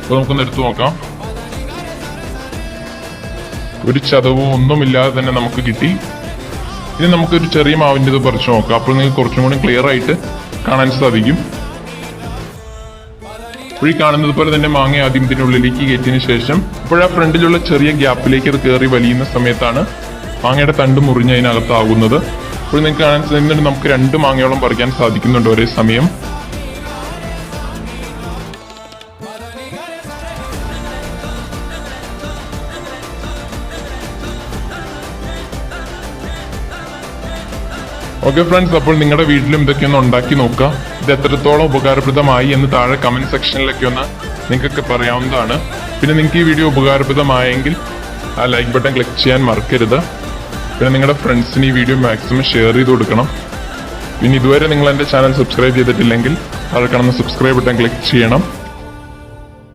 അപ്പോൾ നമുക്കൊന്ന് എടുത്തു നോക്കാം. ഒരു ചതവോ ഒന്നുമില്ലാതെ തന്നെ നമുക്ക് കിട്ടി. ഇനി നമുക്കൊരു ചെറിയ മാവിൻ്റെ ഇത് പറിച്ചു നോക്കാം. അപ്പോൾ നിങ്ങൾക്ക് കുറച്ചും കൂടി ക്ലിയർ ആയിട്ട് കാണാൻ സാധിക്കും. ഈ കാണുന്നത് പോലെ തന്നെ മാങ്ങ ആദ്യം ഇതിനുള്ളിലേക്ക് കയറ്റിയതിനു ശേഷം ഇപ്പോൾ ആ ഫ്രണ്ടിലുള്ള ചെറിയ ഗ്യാപ്പിലേക്ക് അത് കയറി വലിയുന്ന സമയത്താണ് മാങ്ങയുടെ തണ്ട് മുറിഞ്ഞ് അതിനകത്താകുന്നത്. അപ്പോൾ നിങ്ങൾക്ക് കാണാൻ സാധിക്കുന്നുണ്ട് നമുക്ക് 2 മാങ്ങയോളം പറിക്കാൻ സാധിക്കുന്നുണ്ട് ഒരേ സമയം. ഓക്കെ ഫ്രണ്ട്സ്, അപ്പോൾ നിങ്ങളുടെ വീട്ടിലും ഇതൊക്കെ ഒന്ന് ഉണ്ടാക്കി നോക്കുക. ഇത് എത്രത്തോളം ഉപകാരപ്രദമായി എന്ന് താഴെ കമന്റ് സെക്ഷനിലൊക്കെ ഒന്ന് നിങ്ങൾക്കൊക്കെ പറയാവുന്നതാണ്. പിന്നെ നിങ്ങൾക്ക് ഈ വീഡിയോ ഉപകാരപ്രദമായെങ്കിൽ ആ ലൈക്ക് ബട്ടൺ ക്ലിക്ക് ചെയ്യാൻ മറക്കരുത്. പിന്നെ നിങ്ങളുടെ ഫ്രണ്ട്സിന് ഈ വീഡിയോ മാക്സിമം ഷെയർ ചെയ്ത് കൊടുക്കണം. പിന്നെ ഇതുവരെ നിങ്ങൾ എൻ്റെ ചാനൽ സബ്സ്ക്രൈബ് ചെയ്തിട്ടില്ലെങ്കിൽ താഴെ കാണുന്ന സബ്സ്ക്രൈബ് ബട്ടൺ ക്ലിക്ക് ചെയ്യണം.